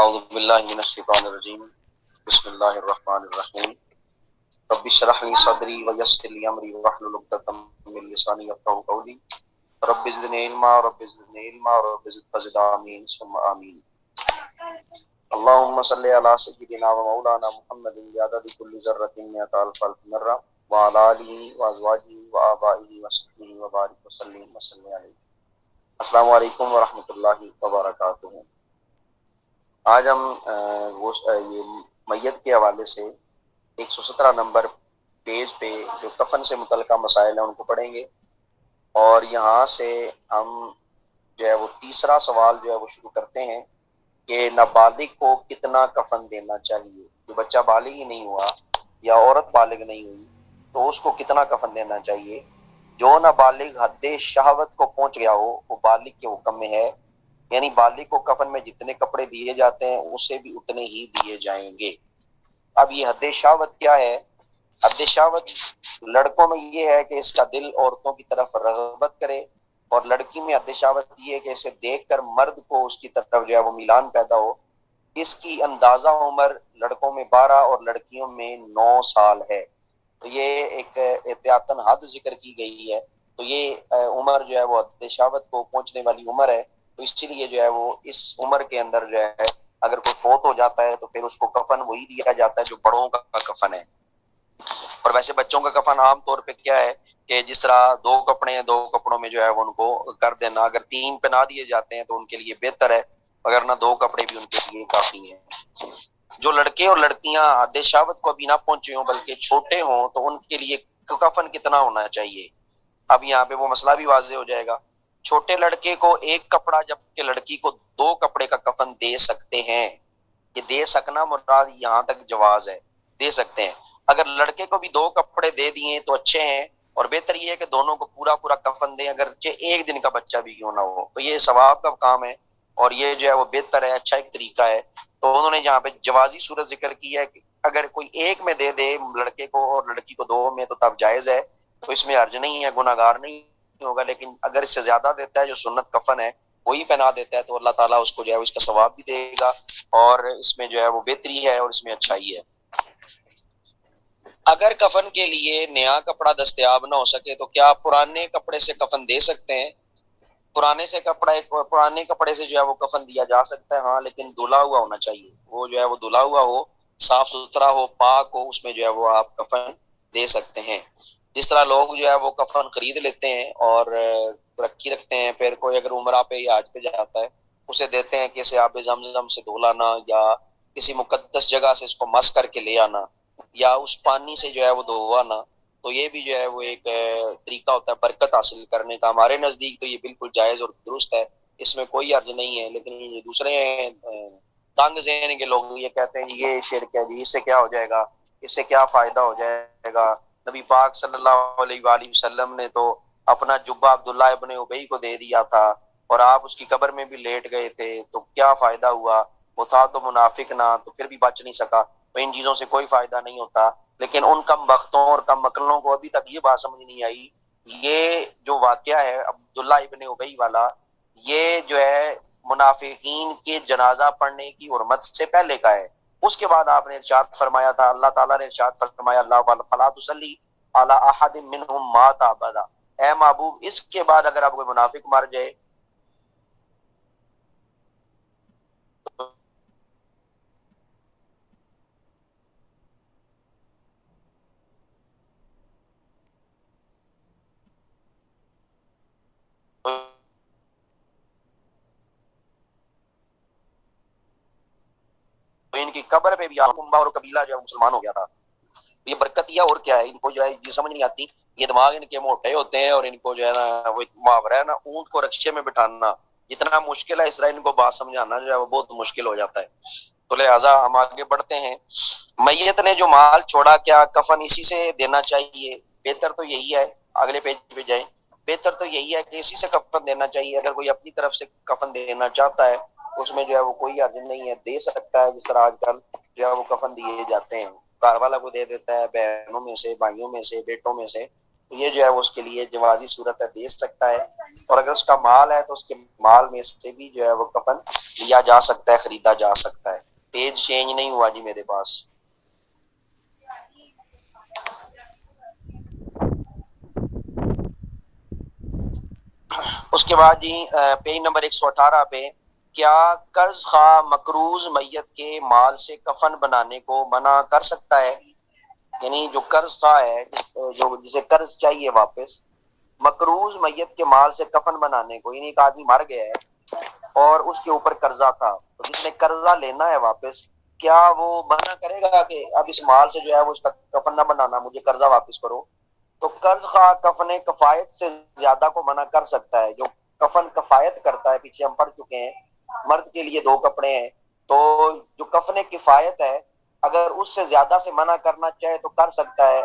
اعوذ باللہ من الشیطان الرجیم بسم اللہ الرحمن الرحیم رب اشرح لی صدری ویسر لی امری واحلل عقدۃ من لسانی یفقهوا قولی رب زدنی علما رب زد فزد آمین ثم آمین اللهم صل علی سیدنا و مولانا محمد بعدد کل ذرۃ مئۃ الف مرہ وعلی آلہ وازواجہ وآبائہ وصحبہ وبارک وسلم وسلم علیہ۔ السلام علیکم ورحمۃ اللہ وبرکاتہ۔ آج ہم یہ میت کے حوالے سے 117 نمبر پیج پہ جو کفن سے متعلقہ مسائل ہیں ان کو پڑھیں گے، اور یہاں سے ہم جو ہے وہ تیسرا سوال جو ہے وہ شروع کرتے ہیں کہ نابالغ کو کتنا کفن دینا چاہیے۔ جو بچہ بالغ ہی نہیں ہوا یا عورت بالغ نہیں ہوئی تو اس کو کتنا کفن دینا چاہیے۔ جو نابالغ حد شہوت کو پہنچ گیا ہو وہ بالغ کے حکم میں ہے، یعنی بالغ کو کفن میں جتنے کپڑے دیے جاتے ہیں اسے بھی اتنے ہی دیے جائیں گے۔ اب یہ حد شہوت کیا ہے؟ حد شہوت لڑکوں میں یہ ہے کہ اس کا دل عورتوں کی طرف رغبت کرے، اور لڑکی میں حد شہوت یہ ہے کہ اسے دیکھ کر مرد کو اس کی طرف جو ہے وہ میلان پیدا ہو۔ اس کی اندازہ عمر لڑکوں میں 12 اور لڑکیوں میں 9 سال ہے۔ تو یہ ایک احتیاطاً حد ذکر کی گئی ہے، تو یہ عمر جو ہے وہ حد شہوت کو پہنچنے والی عمر ہے۔ تو اسی لیے جو ہے وہ اس عمر کے اندر جو ہے اگر کوئی فوت ہو جاتا ہے تو پھر اس کو کفن وہی دیا جاتا ہے جو بڑوں کا کفن ہے۔ اور ویسے بچوں کا کفن عام طور پہ کیا ہے کہ جس طرح 2 کپڑے ہیں، 2 کپڑوں میں جو ہے وہ ان کو کر دینا، اگر 3 پہنا دیے جاتے ہیں تو ان کے لیے بہتر ہے، اگر نہ 2 کپڑے بھی ان کے لیے کافی ہیں۔ جو لڑکے اور لڑکیاں حد شہوت کو ابھی نہ پہنچے ہوں بلکہ چھوٹے ہوں تو ان کے لیے کفن کتنا ہونا چاہیے۔ اب یہاں پہ وہ مسئلہ بھی واضح ہو جائے گا۔ چھوٹے لڑکے کو 1 کپڑا جبکہ لڑکی کو 2 کپڑے کا کفن دے سکتے ہیں۔ یہ دے سکنا مراد یہاں تک جواز ہے، دے سکتے ہیں۔ اگر لڑکے کو بھی 2 کپڑے دے دیے تو اچھے ہیں، اور بہتر یہ ہے کہ دونوں کو پورا پورا کفن دیں، اگرچہ 1 دن کا بچہ بھی کیوں نہ ہو۔ تو یہ ثواب کا کام ہے اور یہ جو ہے وہ بہتر ہے، اچھا ایک طریقہ ہے۔ تو انہوں نے یہاں پہ جوازی صورت ذکر کی ہے کہ اگر کوئی 1 میں دے دے لڑکے کو اور لڑکی کو 2 میں تو تب جائز ہے، تو اس میں حرج نہیں ہے، گناہ گار نہیں ہوگا۔ لیکن اگر اس سے زیادہ دیتا ہے جو سنت کفن ہے وہی پہنا دیتا ہے تو اللہ تعالیٰ اس کو جو ہے اس کا ثواب بھی دے گا، اور اس میں جو ہے وہ بہتری ہے اور اس میں اچھائی ہے۔ اگر کفن کے لیے نیا کپڑا دستیاب نہ ہو سکے تو کیا پرانے کپڑے سے کفن دے سکتے ہیں؟ پرانے کپڑے سے جو ہے وہ کفن دیا جا سکتا ہے، ہاں، لیکن دھلا ہوا ہونا چاہیے۔ وہ جو ہے وہ دھلا ہوا ہو، صاف ستھرا ہو، پاک ہو، اس میں جو ہے وہ آپ کفن دے سکتے ہیں۔ جس طرح لوگ جو ہے وہ کفن خرید لیتے ہیں اور رکھی رکھتے ہیں، پھر کوئی اگر عمرہ پہ یا حج پہ جاتا ہے اسے دیتے ہیں کہ اسے آب زمزم سے دھو لانا، یا کسی مقدس جگہ سے اس کو مس کر کے لے آنا، یا اس پانی سے جو ہے وہ دھوانا۔ تو یہ بھی جو ہے وہ ایک طریقہ ہوتا ہے برکت حاصل کرنے کا۔ ہمارے نزدیک تو یہ بالکل جائز اور درست ہے، اس میں کوئی حرج نہیں ہے۔ لیکن یہ دوسرے تنگ ذہن کے لوگ یہ کہتے ہیں یہ شرک ہے جی، اس سے کیا ہو جائے گا، اس سے کیا فائدہ ہو جائے گا۔ نبی پاک صلی اللہ علیہ وآلہ وسلم نے تو اپنا جبہ عبداللہ ابن ابی کو دے دیا تھا، اور آپ اس کی قبر میں بھی لیٹ گئے تھے، تو کیا فائدہ ہوا؟ وہ تھا تو منافق نہ، تو پھر بھی بچ نہیں سکا۔ تو ان چیزوں سے کوئی فائدہ نہیں ہوتا۔ لیکن ان کم بختوں اور کم عقلوں کو ابھی تک یہ بات سمجھ نہیں آئی، یہ جو واقعہ ہے عبداللہ ابن ابی والا، یہ جو ہے منافقین کے جنازہ پڑھنے کی حرمت سے پہلے کا ہے۔ اس کے بعد آپ نے ارشاد فرمایا تھا، اللہ تعالیٰ نے ارشاد فرمایا اللہ فلا تصلی علی احد منہم مات ابدا، اے محبوب اس کے بعد اگر آپ کوئی منافق مر جائے تو ان کی قبر پہ بھی کنبہ اور قبیلہ جو ہے مسلمان ہو گیا تھا۔ یہ برکت یہ اور کیا ہے، ان کو جو ہے یہ سمجھ نہیں آتی۔ یہ دماغ ان کے موٹے ہوتے ہیں، اور ان کو جو ہے نا وہ محاورہ ہے نا، اونٹ کو رکشے میں بٹھانا جتنا مشکل ہے، اس طرح ان کو بات سمجھانا جو ہے وہ بہت مشکل ہو جاتا ہے۔ تو لہٰذا ہم آگے بڑھتے ہیں۔ میت نے جو مال چھوڑا کیا کفن اسی سے دینا چاہیے؟ بہتر تو یہی ہے، اگلے پیج پہ جائیں، بہتر تو یہی ہے کہ اسی سے کفن دینا چاہیے۔ اگر کوئی اپنی طرف سے کفن دینا چاہتا ہے اس میں جو ہے وہ کوئی حرج نہیں ہے، دے سکتا ہے۔ جس طرح آج کل جو ہے وہ کفن دیے جاتے ہیں، گھر والا کو دے دیتا ہے، بہنوں میں سے، بھائیوں میں سے، بیٹوں میں سے، تو یہ جو ہے وہ اس کے لیے جوازی صورت ہے، دے سکتا ہے، اور اگر اس کا مال ہے تو اس کے مال میں سے بھی جو ہے وہ کفن لیا جا سکتا ہے، خریدا جا سکتا ہے۔ پیج چینج نہیں ہوا جی میرے پاس۔ اس کے بعد جی پیج نمبر 118 پہ، کیا قرض خواہ مقروض میت کے مال سے کفن بنانے کو منع کر سکتا ہے؟ یعنی جو قرض خواہ ہے، جو جسے قرض چاہیے واپس، مقروض میت کے مال سے کفن بنانے کو، یعنی ایک آدمی مر گیا ہے اور اس کے اوپر قرضہ تھا، تو جس نے قرضہ لینا ہے واپس، کیا وہ منع کرے گا کہ اب اس مال سے جو ہے وہ اس کا کفن نہ بنانا، مجھے قرضہ واپس کرو؟ تو قرض خواہ کفن کفایت سے زیادہ کو منع کر سکتا ہے۔ جو کفن کفایت کرتا ہے، پیچھے ہم پڑھ چکے ہیں، مرد کے لیے 2 کپڑے ہیں، تو جو کفن کفایت ہے اگر اس سے زیادہ سے منع کرنا چاہے تو کر سکتا ہے،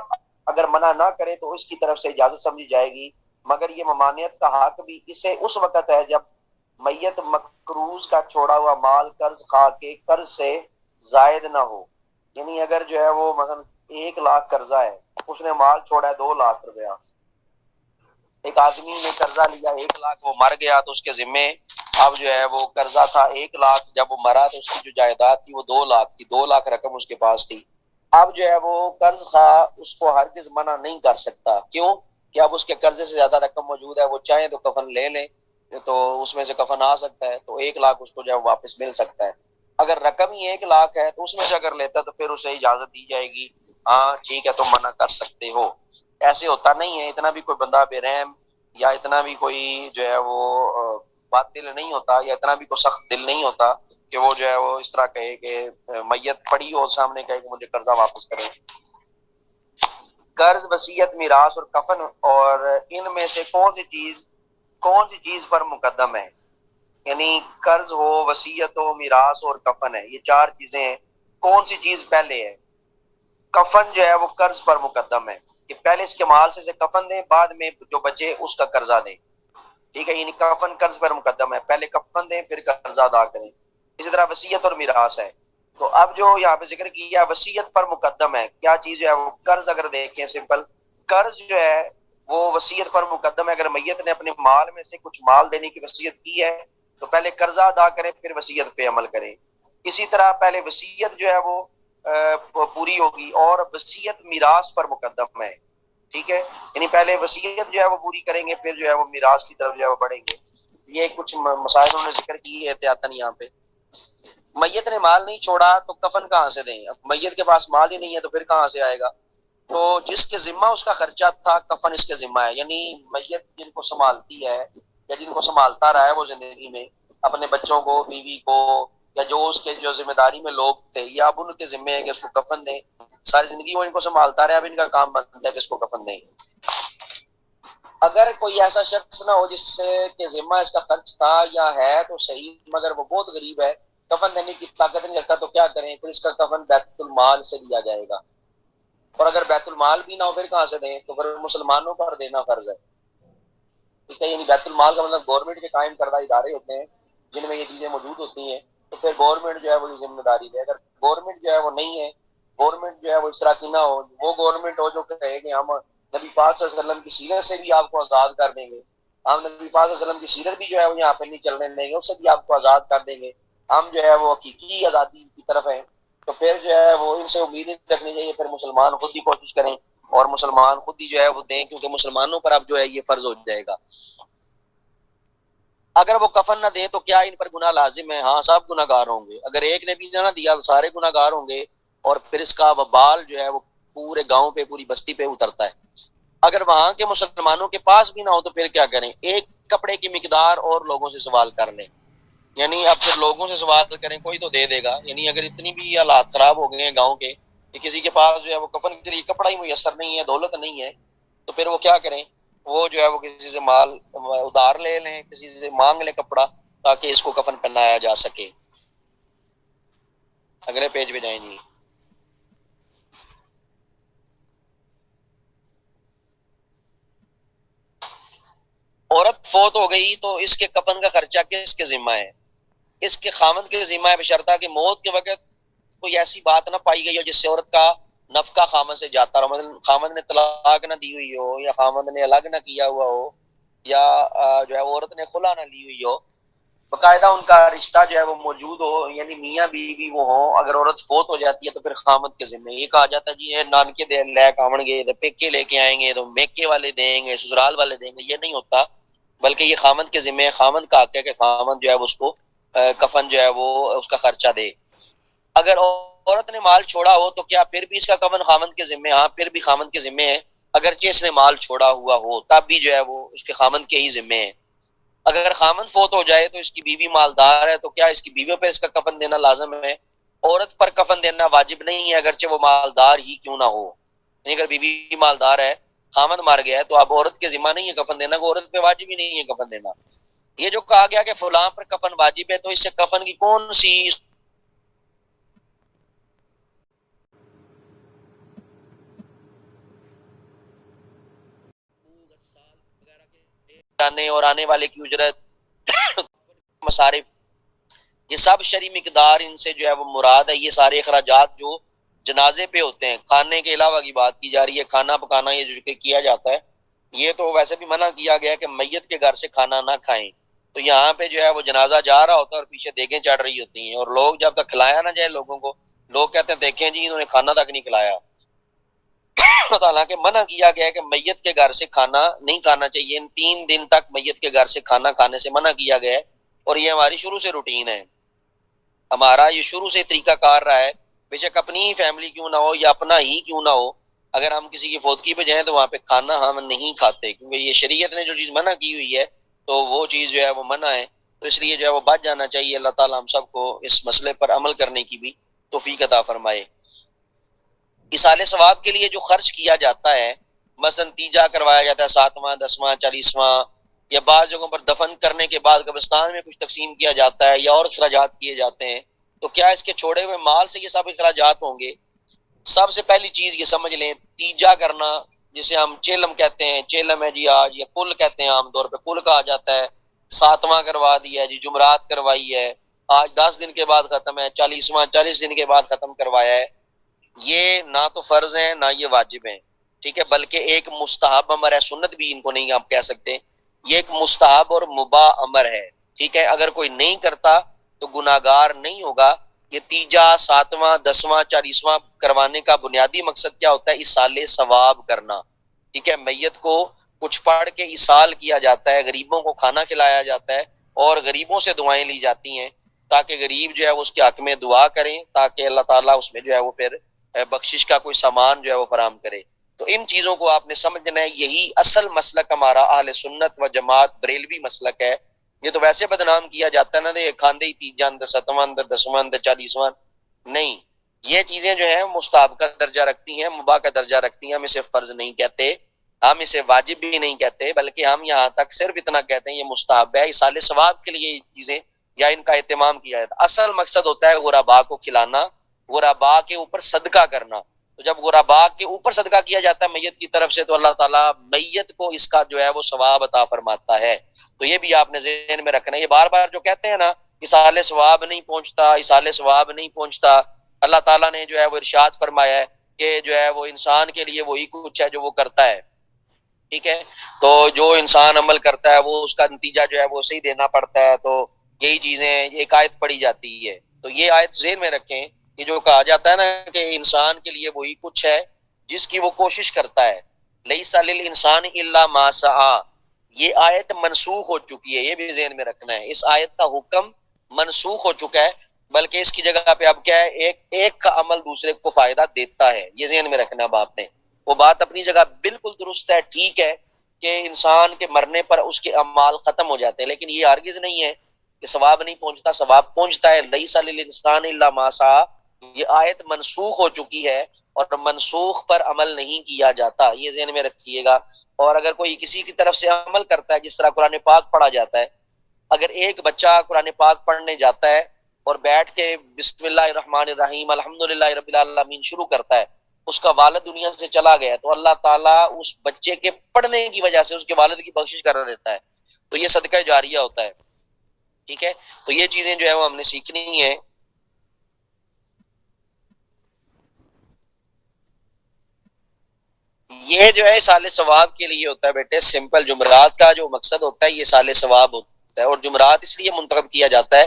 اگر منع نہ کرے تو اس کی طرف سے اجازت سمجھی جائے گی، مگر یہ ممانعت کا حق بھی اسے اس وقت ہے جب میت مقروض کا چھوڑا ہوا مال قرض خواہ کے قرض سے زائد نہ ہو۔ یعنی اگر جو ہے وہ مثلا 1,00,000 قرضہ ہے، اس نے مال چھوڑا ہے 2,00,000 روپیہ، ایک آدمی نے قرضہ لیا 1,00,000، وہ مر گیا تو اس کے ذمے اب جو ہے وہ قرضہ تھا 1,00,000، جب وہ مرا تو اس کی جو جائیداد تھی وہ 2,00,000 تھی، 2,00,000 رقم اس کے پاس تھی۔ اب جو ہے وہ قرض خواہ اس کو ہرگز منع نہیں کر سکتا، کیوں کہ اب اس کے قرضے سے زیادہ رقم موجود ہے، وہ چاہیں تو کفن لے لیں تو اس میں سے کفن آ سکتا ہے، تو 1,00,000 اس کو جو ہے واپس مل سکتا ہے۔ اگر رقم ہی 1,00,000 ہے تو اس میں سے اگر لیتا تو پھر اسے اجازت دی جائے گی، ہاں ٹھیک ہے تم منع کر سکتے ہو۔ ایسے ہوتا نہیں ہے، اتنا بھی کوئی بندہ بے رحم یا اتنا بھی کوئی جو ہے وہ بات دل نہیں ہوتا، یا اتنا بھی کوئی سخت دل نہیں ہوتا کہ وہ جو ہے وہ اس طرح کہے کہ میت پڑی ہو سامنے کہے کہ مجھے قرضہ واپس کرے۔ قرض، وصیت، میراث اور کفن، اور ان میں سے کون سی چیز پر مقدم ہے؟ یعنی قرض ہو، وصیت ہو، میراث اور کفن ہے، یہ 4 چیزیں ہیں، کون سی چیز پہلے ہے؟ کفن جو ہے وہ قرض پر مقدم ہے کہ پہلے اس کے مال سے کفن دیں، بعد میں جو بچے اس کا قرضہ دیں، ٹھیک ہے؟ یعنی کفن قرض پر مقدم ہے، پہلے کفن دیں پھر قرضہ ادا کریں۔ اسی طرح وصیت اور میراث ہے، تو اب جو یہاں پہ ذکر کیا وصیت پر مقدم ہے، کیا چیز جو ہے وہ قرض، اگر دیکھیں سمپل قرض جو ہے وہ وصیت پر مقدم ہے۔ اگر میت نے اپنے مال میں سے کچھ مال دینے کی وصیت کی ہے تو پہلے قرضہ ادا کریں پھر وصیت پہ عمل کریں۔ اسی طرح پہلے وصیت جو ہے وہ پوری ہوگی، اور وصیت میراث پر مقدم ہے، ٹھیک ہے؟ یعنی پہلے وصیت جو ہے وہ پوری کریں گے پھر جو ہے وہ میراث کی طرف جو ہے وہ بڑھیں گے۔ یہ کچھ مسائل انہوں نے ذکر کی ہے احتیاطاً یہاں پہ۔ میت نے مال نہیں چھوڑا تو کفن کہاں سے دیں؟ اب میت کے پاس مال ہی نہیں ہے تو پھر کہاں سے آئے گا؟ تو جس کے ذمہ اس کا خرچہ تھا کفن اس کے ذمہ ہے، یعنی میت جن کو سنبھالتی ہے یا جن کو سنبھالتا رہا ہے وہ زندگی میں، اپنے بچوں کو، بیوی کو، یا جو اس کے جو ذمہ داری میں لوگ تھے، یا اب ان کے ذمہ ہے کہ اس کو کفن دیں، ساری زندگی وہ ان کو سنبھالتا رہا، اب ان کا کام بنتا ہے کہ اس کو کفن دیں۔ اگر کوئی ایسا شخص نہ ہو جس سے کہ ذمہ اس کا خرچ تھا یا ہے تو صحیح، مگر وہ بہت غریب ہے، کفن دینے کی طاقت نہیں رکھتا، تو کیا کریں؟ پھر اس کا کفن بیت المال سے دیا جائے گا، اور اگر بیت المال بھی نہ ہو پھر کہاں سے دیں؟ تو پھر مسلمانوں پر دینا فرض ہے، ٹھیک ہے؟ یعنی بیت المال کا مطلب گورنمنٹ کے قائم کردہ ادارے ہوتے ہیں جن میں یہ چیزیں موجود ہوتی ہیں، تو پھر گورنمنٹ جو ہے وہ ذمہ داری ہے۔ اگر گورنمنٹ جو ہے وہ نہیں ہے، گورنمنٹ جو ہے وہ اس طرح کی نہ ہو، وہ گورنمنٹ ہو جو کہے کہ ہم نبی پاک صلی اللہ علیہ وسلم کی سیرت سے بھی آپ کو آزاد کر دیں گے، ہم نبی پاک صلی اللہ علیہ وسلم کی سیرت بھی جو ہے وہ یہاں پہ نہیں چلنے دیں گے، اس سے بھی آپ کو آزاد کر دیں گے، ہم جو ہے وہ حقیقی آزادی کی طرف ہیں، تو پھر جو ہے وہ ان سے امید رکھنی چاہیے، پھر مسلمان خود ہی کوشش کریں اور مسلمان خود ہی جو ہے وہ دیں، کیونکہ مسلمانوں پر اب جو ہے یہ فرض ہو جائے گا۔ اگر وہ کفن نہ دیں تو کیا ان پر گناہ لازم ہے؟ ہاں، سب گناہ گار ہوں گے۔ اگر ایک نے بھی نہ دیا تو سارے گناہ گار ہوں گے، اور پھر اس کا وبال جو ہے وہ پورے گاؤں پہ، پوری بستی پہ اترتا ہے۔ اگر وہاں کے مسلمانوں کے پاس بھی نہ ہو تو پھر کیا کریں؟ ایک کپڑے کی مقدار اور لوگوں سے سوال کر لیں، یعنی اب پھر لوگوں سے سوال کریں، کوئی تو دے دے گا۔ یعنی اگر اتنی بھی حالات خراب ہو گئے ہیں گاؤں کے کہ کسی کے پاس جو ہے وہ کفن کے لیے کپڑا ہی میسر نہیں ہے، دولت نہیں ہے، تو پھر وہ کیا کریں؟ وہ جو ہے وہ کسی سے مال ادھار لے لیں، کسی سے مانگ لیں کپڑا، تاکہ اس کو کفن پہنایا جا سکے۔ اگلے پیج پہ جائیں جی۔ عورت فوت ہو گئی تو اس کے کفن کا خرچہ کس کے ذمہ ہے؟ اس کے خامند کے ذمہ ہے، بشرطہ کہ موت کے وقت کوئی ایسی بات نہ پائی گئی ہو جس سے عورت کا نفقہ خامد سے جاتا رہا، مثلا خامد نے طلاق نہ دی ہوئی ہو، یا خامد نے الگ نہ کیا ہوا ہو، یا جو ہے عورت نے خلا نہ لی ہوئی ہو، باقاعدہ ان کا رشتہ جو ہے وہ موجود ہو، یعنی میاں بیوی وہ ہوں، اگر عورت فوت ہو جاتی ہے تو پھر خامد کے ذمہ یہ کہا جاتا ہے جی یہ نانکے دے لے کے آون گے، پیکے لے کے آئیں گے تو میکے والے دیں گے، سسرال والے دیں گے، یہ نہیں ہوتا، بلکہ یہ خامد کے ذمہ ہے، خامد کا حق ہے کہ خامد جو ہے اس کو کفن جو ہے وہ اس کا خرچہ دے۔ اگر عورت نے مال چھوڑا ہو تو کیا پھر بھی اس کا کفن خامد کے ذمہ؟ ہاں پھر بھی خامد کے ذمہ ہے، اگرچہ اس نے مال چھوڑا ہوا ہو تب بھی جو ہے وہ اس کے خامد کے ہی ذمہ ہے۔ اگر خامن فوت ہو جائے تو اس کی بیوی مالدار ہے تو کیا اس کی بیویوں پہ اس کا کفن دینا لازم ہے؟ عورت پر کفن دینا واجب نہیں ہے اگرچہ وہ مالدار ہی کیوں نہ ہو، یعنی اگر بیوی مالدار ہے، خامن مار گیا ہے، تو اب عورت کے ذمہ نہیں ہے کفن دینا، وہ عورت پہ واجب ہی نہیں ہے کفن دینا۔ یہ جو کہا گیا کہ فلاں پر کفن واجب ہے، تو اس سے کفن کی کون سی جانے اور آنے والے کی اجرت مصارف، یہ سب شرعی مقدار ان سے جو ہے وہ مراد ہے۔ یہ سارے اخراجات جو جنازے پہ ہوتے ہیں، کھانے کے علاوہ کی بات کی جا رہی ہے، کھانا پکانا یہ جو کیا جاتا ہے، یہ تو ویسے بھی منع کیا گیا کہ میت کے گھر سے کھانا نہ کھائیں، تو یہاں پہ جو ہے وہ جنازہ جا رہا ہوتا ہے اور پیچھے دیگیں چڑھ رہی ہوتی ہیں، اور لوگ جب تک کھلایا نہ جائے لوگوں کو، لوگ کہتے ہیں دیکھیں جی انہوں نے کھانا تک نہیں کھلایا۔ حالانکہ منع کیا گیا ہے کہ میت کے گھر سے کھانا نہیں کھانا چاہیے، ان 3 دن تک میت کے گھر سے کھانا کھانے سے منع کیا گیا ہے، اور یہ ہماری شروع سے روٹین ہے، ہمارا یہ شروع سے طریقہ کار رہا ہے، بے شک اپنی ہی فیملی کیوں نہ ہو یا اپنا ہی کیوں نہ ہو، اگر ہم کسی کی فوتگی پہ جائیں تو وہاں پہ کھانا ہم نہیں کھاتے، کیونکہ یہ شریعت نے جو چیز منع کی ہوئی ہے تو وہ چیز جو ہے وہ منع ہے، تو اس لیے جو ہے وہ بچ جانا چاہیے۔ اللہ تعالیٰ ہم سب کو اس مسئلے پر عمل کرنے کی بھی توفیق عطا فرمائے۔ اصال ثواب کے لیے جو خرچ کیا جاتا ہے، مثلا تیجا کروایا جاتا ہے 7واں 10واں 40واں، یا بعض جگہوں پر دفن کرنے کے بعد قبرستان میں کچھ تقسیم کیا جاتا ہے یا اور اخراجات کیے جاتے ہیں، تو کیا اس کے چھوڑے ہوئے مال سے یہ سب اخراجات ہوں گے؟ سب سے پہلی چیز یہ سمجھ لیں، تیجا کرنا جسے ہم چیلم کہتے ہیں، چیلم ہے جی آج، یا کل کہتے ہیں عام طور پہ، کل کہا جاتا ہے، 7واں کروا دیا جی، جمعرات کروائی ہے، آج 10 دن کے بعد ختم ہے، 40واں 40 دن کے بعد ختم کروایا ہے، یہ نہ تو فرض ہیں نہ یہ واجب ہیں، ٹھیک ہے، بلکہ ایک مستحب امر ہے، سنت بھی ان کو نہیں آپ کہہ سکتے، یہ ایک مستحب اور مباح امر ہے، ٹھیک ہے، اگر کوئی نہیں کرتا تو گناہگار نہیں ہوگا۔ یہ تیجا 7واں 10واں 40واں کروانے کا بنیادی مقصد کیا ہوتا ہے؟ ایصال ثواب کرنا، ٹھیک ہے، میت کو کچھ پڑھ کے ایصال کیا جاتا ہے، غریبوں کو کھانا کھلایا جاتا ہے، اور غریبوں سے دعائیں لی جاتی ہیں تاکہ غریب جو ہے وہ اس کے حق میں دعا کریں، تاکہ اللہ تعالیٰ اس میں جو ہے وہ پھر بخشش کا کوئی سامان جو ہے وہ فراہم کرے۔ تو ان چیزوں کو آپ نے سمجھنا ہے، یہی اصل مسلک ہمارا اہل سنت و جماعت بریلوی مسلک ہے۔ یہ تو ویسے بدنام کیا جاتا ہے نا، کھاندے ہی تیجا اندر 7واں اندر 10واں اندر 40واں، نہیں، یہ چیزیں جو ہیں مستحب کا درجہ رکھتی ہیں، مباح کا درجہ رکھتی ہیں، ہم اسے فرض نہیں کہتے، ہم اسے واجب بھی نہیں کہتے، بلکہ ہم یہاں تک صرف اتنا کہتے ہیں یہ مستحب ہے، ایصال ثواب کے لیے یہ چیزیں یا ان کا اہتمام کیا جاتا ہے۔ اصل مقصد ہوتا ہے غرباء کو کھلانا، غرباء کے اوپر صدقہ کرنا، تو جب غرباء کے اوپر صدقہ کیا جاتا ہے میت کی طرف سے، تو اللہ تعالیٰ میت کو اس کا جو ہے وہ ثواب عطا فرماتا ہے، تو یہ بھی آپ نے ذہن میں رکھنا ہے۔ یہ بار بار جو کہتے ہیں نا ایصال ثواب نہیں پہنچتا، ایصال ثواب نہیں پہنچتا، اللہ تعالیٰ نے جو ہے وہ ارشاد فرمایا ہے کہ جو ہے وہ انسان کے لیے وہی کچھ ہے جو وہ کرتا ہے، ٹھیک ہے، تو جو انسان عمل کرتا ہے وہ اس کا نتیجہ جو ہے وہ صحیح دینا پڑتا ہے، تو یہی چیزیں ایک آیت پڑھی جاتی ہے، تو یہ آیت ذہن میں رکھیں کہ جو کہا جاتا ہے نا کہ انسان کے لیے وہی کچھ ہے جس کی وہ کوشش کرتا ہے، لیس للانسان الا ما سعی، یہ آیت منسوخ ہو چکی ہے، یہ بھی ذہن میں رکھنا ہے، اس آیت کا حکم منسوخ ہو چکا ہے، بلکہ اس کی جگہ پہ اب کیا ہے، ایک کا عمل دوسرے کو فائدہ دیتا ہے، یہ ذہن میں رکھنا اب آپ نے۔ وہ بات اپنی جگہ بالکل درست ہے، ٹھیک ہے کہ انسان کے مرنے پر اس کے اعمال ختم ہو جاتے ہیں، لیکن یہ ہرگز نہیں ہے کہ ثواب نہیں پہنچتا، ثواب پہنچتا ہے، لیس للانسان الا ما سعی، یہ آیت منسوخ ہو چکی ہے اور منسوخ پر عمل نہیں کیا جاتا، یہ ذہن میں رکھیے گا۔ اور اگر کوئی کسی کی طرف سے عمل کرتا ہے، جس طرح قرآن پاک پڑھا جاتا ہے، اگر ایک بچہ قرآن پاک پڑھنے جاتا ہے اور بیٹھ کے بسم اللہ الرحمن الرحیم الحمدللہ رب العالمین شروع کرتا ہے، اس کا والد دنیا سے چلا گیا تو اللہ تعالیٰ اس بچے کے پڑھنے کی وجہ سے اس کے والد کی بخشش کر دیتا ہے، تو یہ صدقہ جاریہ ہوتا ہے، ٹھیک ہے، تو یہ چیزیں جو ہے وہ ہم نے سیکھنی ہیں۔ یہ جو ہے سال ثواب کے لیے ہوتا ہے بیٹے، سمپل۔ جمعرات کا جو مقصد ہوتا ہے یہ سال ثواب ہوتا ہے، اور جمعرات اس لیے منتخب کیا جاتا ہے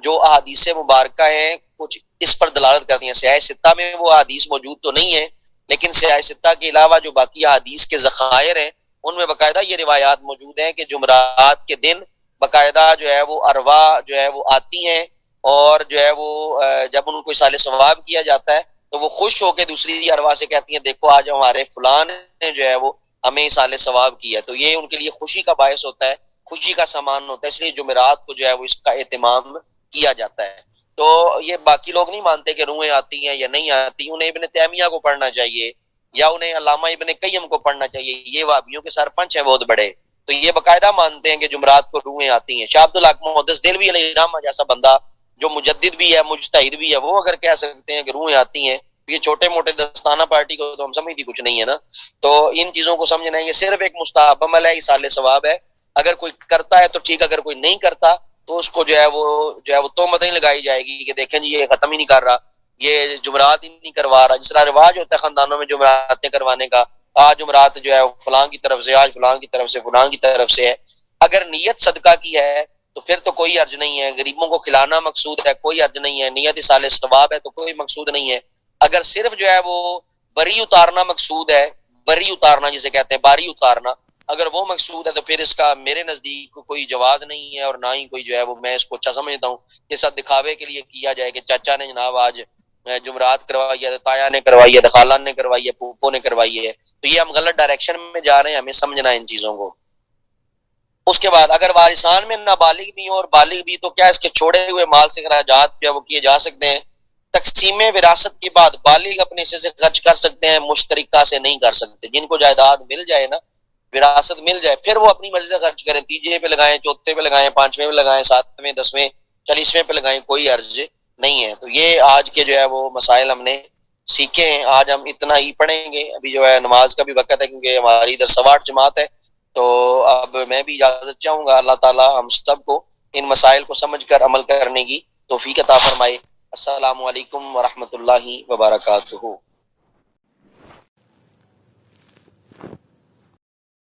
جو احادیث مبارکہ ہیں کچھ اس پر دلالت کرتی ہیں۔ سیاہ ستہ میں وہ احادیث موجود تو نہیں ہے، لیکن سیاہ ستہ کے علاوہ جو باقی احادیث کے ذخائر ہیں ان میں باقاعدہ یہ روایات موجود ہیں کہ جمعرات کے دن باقاعدہ جو ہے وہ ارواح جو ہے وہ آتی ہیں، اور جو ہے وہ جب ان کو سال ثواب کیا جاتا ہے تو وہ خوش ہو کے دوسری ارواح سے کہتی ہیں دیکھو آج ہمارے فلان نے جو ہے وہ ہمیں سال ثواب کیا، تو یہ ان کے لیے خوشی کا باعث ہوتا ہے، خوشی کا سامان ہوتا ہے، اس لیے جمعرات کو جو ہے وہ اس کا اہتمام کیا جاتا ہے۔ تو یہ باقی لوگ نہیں مانتے کہ روحیں آتی ہیں یا نہیں آتی، انہیں ابن تیمیہ کو پڑھنا چاہیے یا انہیں علامہ ابن قیم کو پڑھنا چاہیے، یہ وہابیوں کے سرپنچ ہیں بہت بڑے، تو یہ باقاعدہ مانتے ہیں کہ جمعرات کو روحیں آتی ہیں۔ شاہ عبدالحق محدث دہلوی علیہ الرحمہ جیسا بندہ جو مجدد بھی ہے مجتہد بھی ہے، وہ اگر کہہ سکتے ہیں کہ روحیں آتی ہیں، یہ چھوٹے موٹے دستانہ پارٹی کو تو ہم سمجھتی کچھ نہیں ہے نا۔ تو ان چیزوں کو سمجھنا ہے، یہ صرف ایک مستحب عمل ہے، سال ثواب ہے، اگر کوئی کرتا ہے تو ٹھیک، اگر کوئی نہیں کرتا تو اس کو جو ہے وہ تہمت نہیں لگائی جائے گی کہ دیکھیں جی یہ ختم ہی نہیں کر رہا، یہ جمعرات ہی نہیں کروا رہا، جس طرح رواج ہوتا ہے خاندانوں میں جمعراتیں کروانے کا، آج جمعرات جو ہے فلاں کی طرف سے، آج فلاں کی طرف سے، فلاں کی طرف سے ہے۔ اگر نیت صدقہ کی ہے تو پھر تو کوئی حرج نہیں ہے، غریبوں کو کھلانا مقصود ہے کوئی حرج نہیں ہے، نیت سال ثواب ہے تو کوئی مقصود نہیں ہے۔ اگر صرف جو ہے وہ بری اتارنا مقصود ہے، بری اتارنا جسے کہتے ہیں باری اتارنا، اگر وہ مقصود ہے تو پھر اس کا میرے نزدیک کوئی جواز نہیں ہے، اور نہ ہی کوئی جو ہے وہ میں اس کو اچھا سمجھتا ہوں کہ سب دکھاوے کے لیے کیا جائے کہ چاچا نے جناب آج جمعرات کروائی ہے، تایا نے کروائی ہے، خالان نے کروائی ہے، پھوپھو نے کروائی ہے، تو یہ ہم غلط ڈائریکشن میں جا رہے ہیں، ہمیں سمجھنا ہے ان چیزوں کو۔ اس کے بعد اگر وارثان میں نابالغ بھی ہوں اور بالغ بھی تو کیا اس کے چھوڑے ہوئے مال سے اخراجات جو ہے وہ کیے جا سکتے ہیں۔ تقسیم وراثت کے بعد بالغ اپنے حصے سے خرچ کر سکتے ہیں، مشترکہ سے نہیں کر سکتے۔ جن کو جائیداد مل جائے نا، وراثت مل جائے، پھر وہ اپنی مرضی سے خرچ کریں، تیجے پہ لگائیں، چوتھے پہ لگائیں، پانچویں پہ لگائیں، ساتویں، 10ویں، 40ویں پہ لگائیں، کوئی حرج نہیں ہے۔ تو یہ آج کے جو ہے وہ مسائل ہم نے سیکھے ہیں، آج ہم اتنا ہی پڑھیں گے، ابھی جو ہے نماز کا بھی وقت ہے کیونکہ ہماری ادھر 8:15 جماعت ہے، تو اب میں بھی اجازت چاہوں گا۔ اللہ تعالی ہم سب کو ان مسائل کو سمجھ کر عمل کرنے کی توفیق عطا فرمائے۔ السلام علیکم ورحمۃ اللہ وبرکاتہ۔